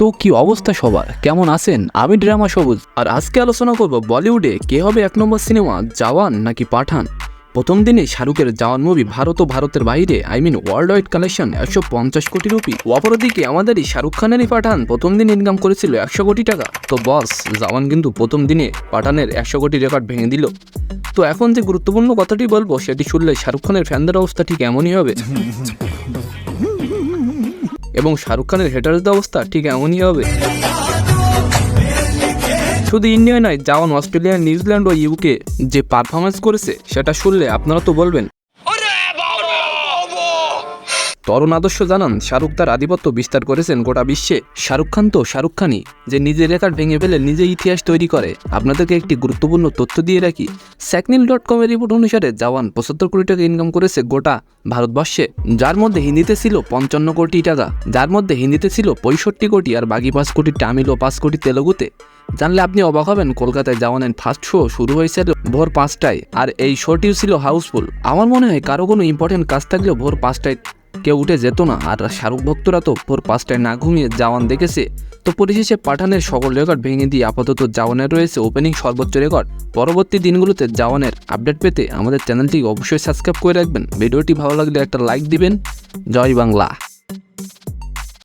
তো কি অবস্থা সবার, কেমন আছেন? আমি ড্রামা সবুজ, আর আজকে আলোচনা করব বলিউডে কে হবে 1 নম্বর সিনেমা, জওয়ান নাকি পাঠান। প্রথম দিনে শাহরুখের জওয়ান মুভি ভারত ও ভারতের বাইরে ওয়ার্ল্ড ওয়াইড কালেকশন 150 কোটি রুপি। অপরদিকে আমাদেরই শাহরুখ খানেরই পাঠান প্রথম দিন ইনকাম করেছিল 100 কোটি টাকা। তো বস, জওয়ান কিন্তু প্রথম দিনে পাঠানের 100 কোটি রেকর্ড ভেঙে দিল। তো এখন যে গুরুত্বপূর্ণ কথাটি বলবো সেটি শুনলে শাহরুখ খানের ফ্যানদের অবস্থা ঠিক এমনই হবে, এবং শাহরুখ খানের হেটারদের অবস্থা ঠিক এমনই হবে। শুধু ইন্ডিয়া নয়, জওয়ান অস্ট্রেলিয়া, নিউজিল্যান্ড ও ইউকে যে পারফরমেন্স করেছে সেটা শুনলে আপনারা তো বলবেন। তরুণ আদর্শ জানান, শাহরুখ তার আধিপত্য বিস্তার করেছেন গোটা বিশ্বে। শাহরুখ খান তো শাহরুখ খানই, যে নিজের রেকর্ড ভেঙে ফেলে নিজে ইতিহাস তৈরি করে। আপনাদেরকে একটি গুরুত্বপূর্ণ তথ্য দিয়ে রাখি, স্যাকনিল.com এর রিপোর্ট অনুসারে জওয়ান 75 কোটি টাকা ইনকাম করেছে গোটা ভারতবর্ষে, যার মধ্যে হিন্দিতে ছিল 55 কোটি টাকা, যার মধ্যে হিন্দিতে ছিল 65 কোটি, আর বাকি 5 কোটি তামিল ও 5 কোটি তেলুগুতে। জানলে আপনি অবাক হবেন, কলকাতায় জওয়ানের ফার্স্ট শো শুরু হয়েছিল ভোর 5টায়, আর এই শোটিও ছিল হাউসফুল। আমার মনে হয় কারো কোনো ইম্পর্টেন্ট কাজ থাকলেও ভোর 5টায় কেউ উঠে যেত না, আর শাহরুখ ভক্তরা তো ভোর 5টায় না ঘুমিয়ে জওয়ান দেখেছে। তো পরিশেষে পাঠানের সকল রেকর্ড ভেঙে দিয়ে আপাতত জওয়ানের রয়েছে ওপেনিং সর্বোচ্চ রেকর্ড। পরবর্তী দিনগুলোতে জওয়ানের আপডেট পেতে আমাদের চ্যানেলটি অবশ্যই সাবস্ক্রাইব করে রাখবেন। ভিডিওটি ভালো লাগলে একটা লাইক দিবেন। জয় বাংলা।